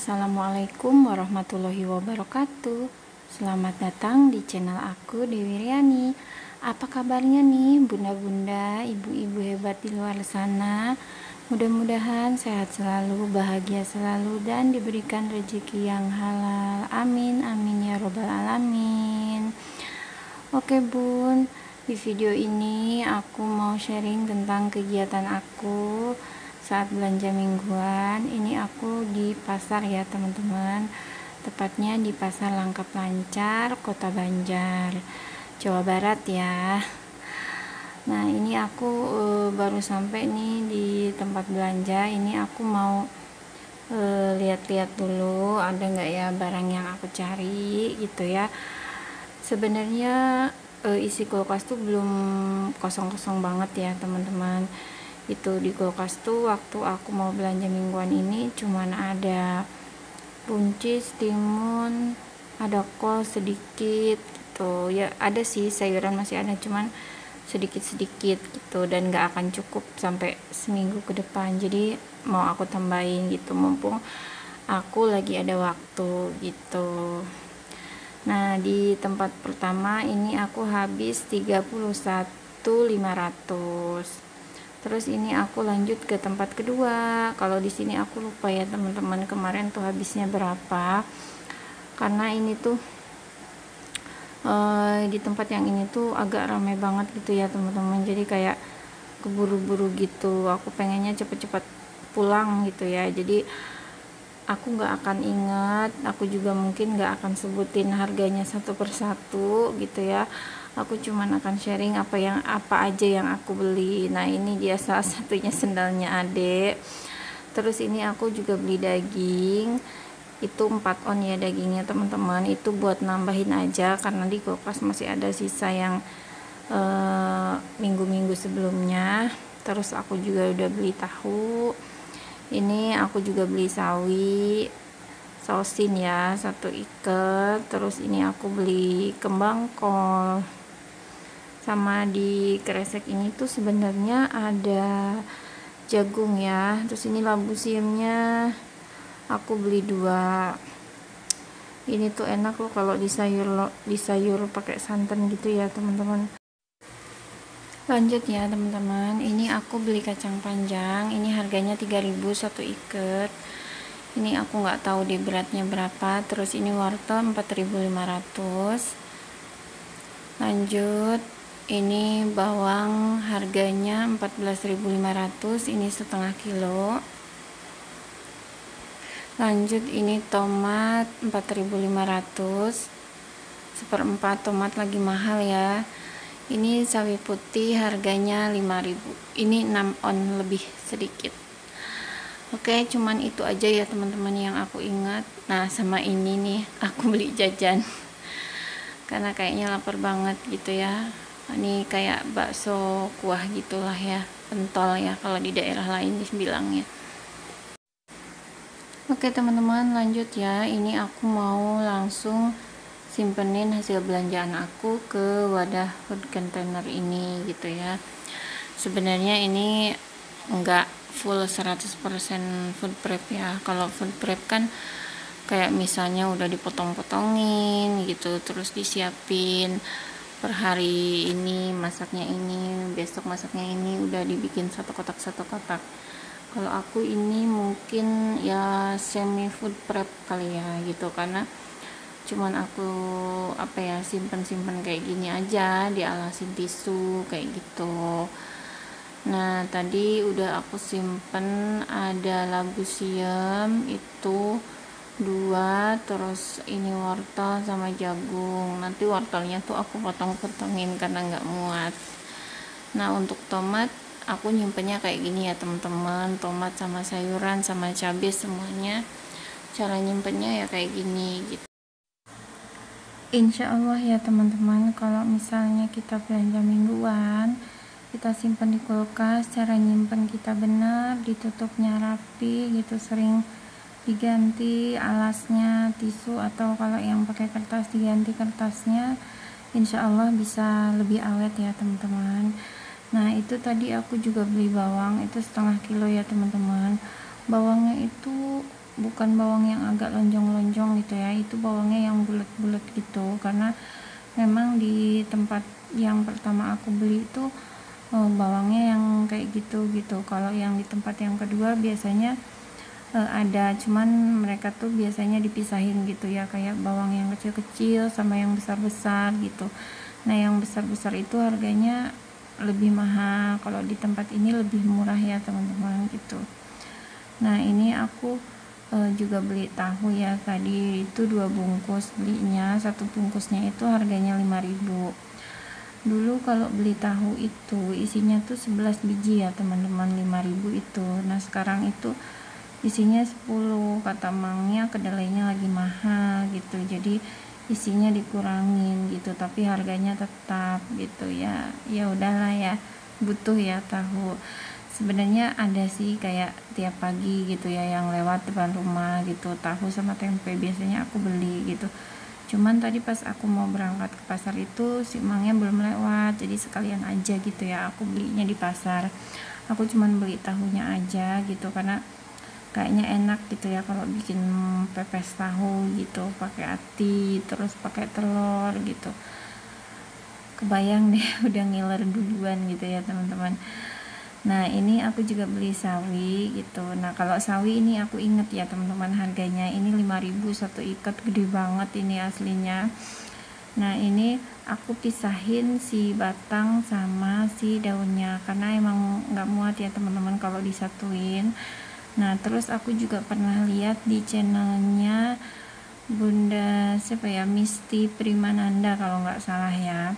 Assalamualaikum warahmatullahi wabarakatuh. Selamat datang di channel aku, Dewi Riani. Apa kabarnya nih bunda-bunda, ibu-ibu hebat di luar sana? Mudah-mudahan sehat selalu, bahagia selalu, dan diberikan rezeki yang halal. Amin, amin ya robbal alamin. Oke bun, di video ini aku mau sharing tentang kegiatan aku saat belanja mingguan. Ini aku di pasar ya teman-teman, tepatnya di pasar Langkap Lancar, Kota Banjar, Jawa Barat ya. Nah ini aku baru sampai nih di tempat belanja. Ini aku mau lihat-lihat dulu ada nggak ya barang yang aku cari gitu ya. Sebenarnya isi kulkas tuh belum kosong-kosong banget ya teman-teman. Itu di kulkas tuh waktu aku mau belanja mingguan ini cuman ada buncis, timun, ada kol sedikit gitu ya, ada sih sayuran masih ada cuman sedikit-sedikit gitu, dan gak akan cukup sampai seminggu ke depan. Jadi mau aku tambahin gitu mumpung aku lagi ada waktu gitu. Nah di tempat pertama ini aku habis 31.500. Terus ini aku lanjut ke tempat kedua. Kalau di sini aku lupa ya teman-teman kemarin tuh habisnya berapa. Karena ini tuh di tempat yang ini tuh agak ramai banget gitu ya teman-teman. Jadi kayak keburu-buru gitu. Aku pengennya cepet-cepet pulang gitu ya. Jadi aku nggak akan ingat. Aku juga mungkin nggak akan sebutin harganya satu persatu gitu ya. Aku cuman akan sharing apa aja yang aku beli. Nah ini dia salah satunya sendalnya adek. Terus ini aku juga beli daging, itu 4 on ya dagingnya teman-teman. Itu buat nambahin aja karena di kulkas masih ada sisa yang minggu-minggu sebelumnya. Terus aku juga udah beli tahu. Ini aku juga beli sawi sausin ya, 1 ikat. Terus ini aku beli kembang kol. Sama di kresek ini tuh sebenarnya ada jagung ya. Terus ini labu siamnya aku beli 2. Ini tuh enak loh kalau di sayur pakai santan gitu ya teman-teman. Lanjut ya teman-teman, ini aku beli kacang panjang. Ini harganya 3.000 1 ikat. Ini aku nggak tahu di beratnya berapa. Terus ini wortel 4.500. Lanjut, ini bawang harganya 14.500, ini setengah kilo. Lanjut ini tomat 4.500, seperempat tomat lagi mahal ya. Ini sawi putih harganya 5.000, ini 6 on lebih sedikit. Oke, cuman itu aja ya teman-teman yang aku ingat. Nah sama ini nih aku beli jajan karena kayaknya lapar banget gitu ya. Ini kayak bakso kuah gitulah ya, pentol ya kalau di daerah lain dibilangnya. Oke teman-teman, lanjut ya. Ini aku mau langsung simpenin hasil belanjaan aku ke wadah food container ini gitu ya. Sebenarnya ini enggak full 100% food prep ya. Kalau food prep kan kayak misalnya udah dipotong-potongin gitu, terus disiapin per hari ini masaknya ini, besok masaknya ini, udah dibikin satu kotak. Kalau aku ini mungkin ya semi food prep kali ya gitu, karena cuman aku simpen kayak gini aja, dialasin tisu kayak gitu. Nah tadi udah aku simpen ada labu siam itu 2, terus ini wortel sama jagung. Nanti wortelnya tuh aku potong-potongin karena nggak muat. Nah untuk tomat aku nyimpennya kayak gini ya teman-teman, tomat sama sayuran sama cabai semuanya. Cara nyimpennya ya kayak gini gitu. Insya Allah ya teman-teman, kalau misalnya kita belanja mingguan, kita simpan di kulkas, cara nyimpen kita benar, ditutupnya rapi gitu, sering diganti alasnya tisu, atau kalau yang pakai kertas diganti kertasnya. Insya Allah bisa lebih awet ya teman-teman. Nah itu tadi aku juga beli bawang, itu setengah kilo ya teman-teman. Bawangnya itu bukan bawang yang agak lonjong-lonjong gitu ya, itu bawangnya yang bulat-bulat gitu, karena memang di tempat yang pertama aku beli itu bawangnya yang kayak gitu. Kalau yang di tempat yang kedua biasanya ada, cuman mereka tuh biasanya dipisahin gitu ya, kayak bawang yang kecil-kecil sama yang besar-besar gitu. Nah yang besar-besar itu harganya lebih mahal, kalau di tempat ini lebih murah ya teman-teman gitu. Nah ini aku juga beli tahu ya, tadi itu 2 bungkus belinya, satu bungkusnya itu harganya 5.000. Dulu kalau beli tahu itu isinya tuh 11 biji ya teman-teman, 5.000 itu. Nah sekarang itu isinya 10, kata mangnya kedelainya lagi mahal gitu, jadi isinya dikurangin gitu, tapi harganya tetap gitu ya. Ya udahlah ya, butuh ya tahu. Sebenarnya ada sih kayak tiap pagi gitu ya yang lewat depan rumah gitu, tahu sama tempe biasanya aku beli gitu. Cuman tadi pas aku mau berangkat ke pasar itu si emangnya belum lewat, jadi sekalian aja gitu ya aku belinya di pasar. Aku cuman beli tahunya aja gitu, karena kayaknya enak gitu ya kalau bikin pepes tahu gitu, pakai ati terus pakai telur gitu. Kebayang deh udah ngiler duluan gitu ya teman-teman. Nah ini aku juga beli sawi gitu. Nah kalau sawi ini aku inget ya teman-teman, harganya ini 5.000 satu ikat, gede banget ini aslinya. Nah ini aku pisahin si batang sama si daunnya, karena emang nggak muat ya teman-teman kalau disatuin. Nah terus aku juga pernah lihat di channelnya Bunda siapa ya, Misti Primananda kalau nggak salah ya,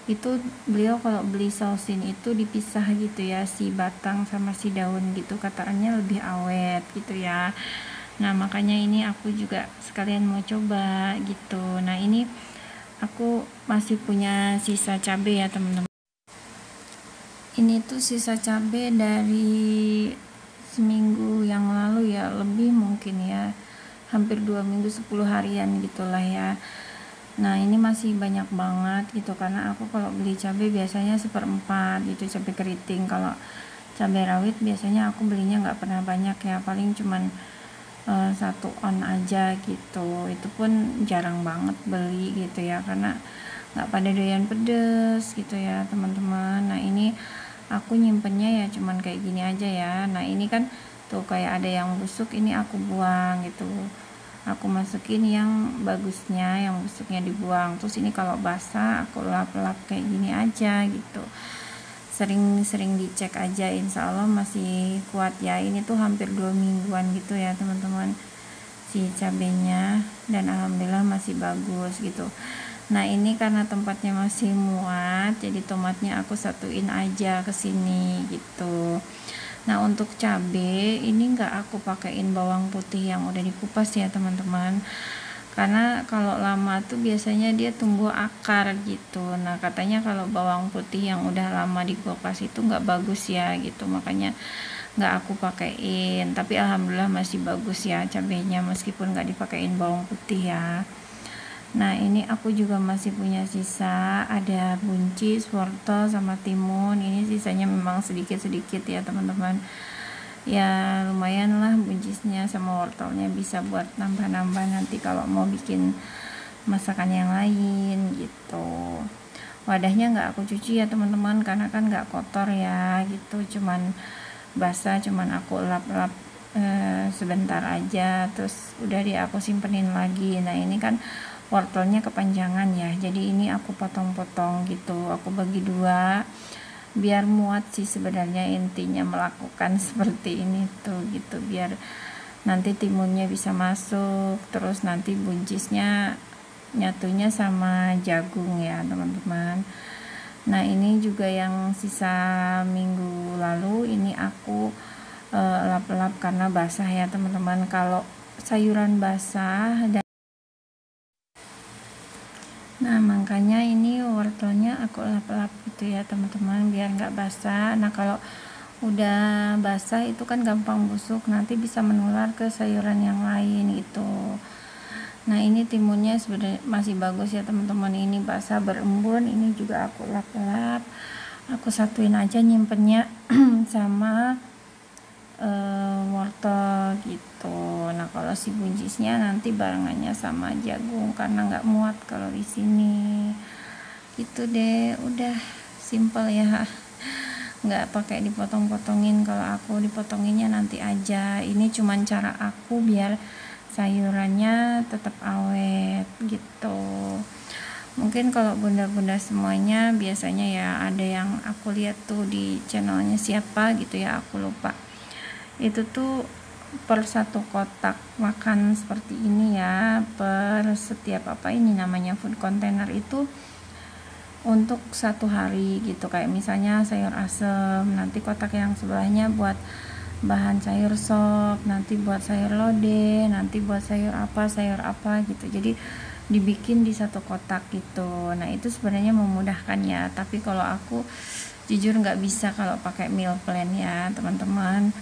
itu beliau kalau beli sausin itu dipisah gitu ya, si batang sama si daun gitu, katanya lebih awet gitu ya. Nah makanya ini aku juga sekalian mau coba gitu. Nah ini aku masih punya sisa cabai ya teman-teman, ini tuh sisa cabai dari seminggu yang lalu ya, lebih mungkin ya, hampir 2 minggu 10 harian gitulah ya. Nah ini masih banyak banget gitu, karena aku kalau beli cabai biasanya 1/4 gitu cabai keriting. Kalau cabai rawit biasanya aku belinya nggak pernah banyak ya, paling cuman 1 on aja gitu, itu pun jarang banget beli gitu ya, karena nggak pada doyan pedes gitu ya teman-teman. Nah ini aku nyimpennya ya cuman kayak gini aja ya. Nah ini kan tuh kayak ada yang busuk, ini aku buang gitu, aku masukin yang bagusnya, yang busuknya dibuang. Terus ini kalau basah aku lap-lap kayak gini aja gitu, sering-sering dicek aja, insya Allah masih kuat ya. Ini tuh hampir 2 mingguan gitu ya teman-teman si cabenya, dan alhamdulillah masih bagus gitu. Nah ini karena tempatnya masih muat, jadi tomatnya aku satuin aja ke sini gitu. Nah untuk cabe ini nggak aku pakein bawang putih yang udah dikupas ya teman-teman, karena kalau lama tuh biasanya dia tumbuh akar gitu. Nah katanya kalau bawang putih yang udah lama dikupas itu nggak bagus ya gitu, makanya nggak aku pakein. Tapi alhamdulillah masih bagus ya cabenya, meskipun nggak dipakein bawang putih ya. Nah ini aku juga masih punya sisa, ada buncis, wortel sama timun. Ini sisanya memang sedikit-sedikit ya teman-teman, ya lumayan lah buncisnya sama wortelnya, bisa buat nambah-nambah nanti kalau mau bikin masakan yang lain gitu. Wadahnya nggak aku cuci ya teman-teman, karena kan nggak kotor ya gitu, cuman basah, cuman aku lap-lap sebentar aja, terus udah aku simpenin lagi. Nah ini kan wortelnya kepanjangan ya, jadi ini aku potong-potong gitu, aku bagi 2 biar muat sih sebenarnya, intinya melakukan seperti ini tuh gitu, biar nanti timunnya bisa masuk, terus nanti buncisnya nyatunya sama jagung ya teman-teman. Nah ini juga yang sisa minggu lalu, ini aku lap-lap karena basah ya teman-teman. Kalau sayuran basah dan nah makanya ini wortelnya aku lap-lap gitu ya teman-teman, biar nggak basah. Nah kalau udah basah itu kan gampang busuk, nanti bisa menular ke sayuran yang lain gitu. Nah ini timunnya sebenarnya masih bagus ya teman-teman, ini basah berembun, ini juga aku lap-lap, aku satuin aja nyimpennya sama wortel gitu. Nah kalau si buncisnya nanti barengannya sama jagung karena nggak muat kalau di sini. Gitu deh, udah simple ya, nggak pakai dipotong-potongin. Kalau aku dipotonginnya nanti aja. Ini cuman cara aku biar sayurannya tetap awet gitu. Mungkin kalau bunda-bunda semuanya biasanya ya ada yang aku lihat tuh di channelnya siapa gitu ya, aku lupa, itu tuh per satu kotak makan seperti ini ya, per setiap apa ini namanya food container itu untuk 1 hari gitu. Kayak misalnya sayur asem, nanti kotak yang sebelahnya buat bahan sayur sop, nanti buat sayur lodeh, nanti buat sayur apa gitu. Jadi dibikin di satu kotak gitu. Nah itu sebenarnya memudahkan ya, tapi kalau aku jujur nggak bisa kalau pakai meal plan ya teman-teman.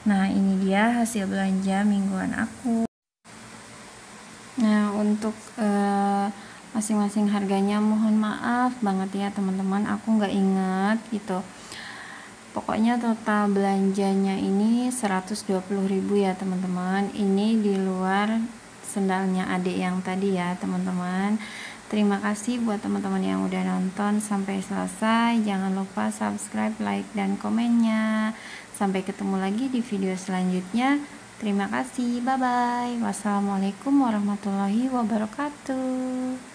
Nah ini dia hasil belanja mingguan aku. Nah untuk masing-masing harganya mohon maaf banget ya teman-teman, aku nggak inget gitu. Pokoknya total belanjanya ini 120.000 ya teman-teman. Ini di luar sendalnya adik yang tadi ya teman-teman. Terima kasih buat teman-teman yang udah nonton sampai selesai. Jangan lupa subscribe, like, dan komennya. Sampai ketemu lagi di video selanjutnya. Terima kasih, bye bye. Wassalamualaikum warahmatullahi wabarakatuh.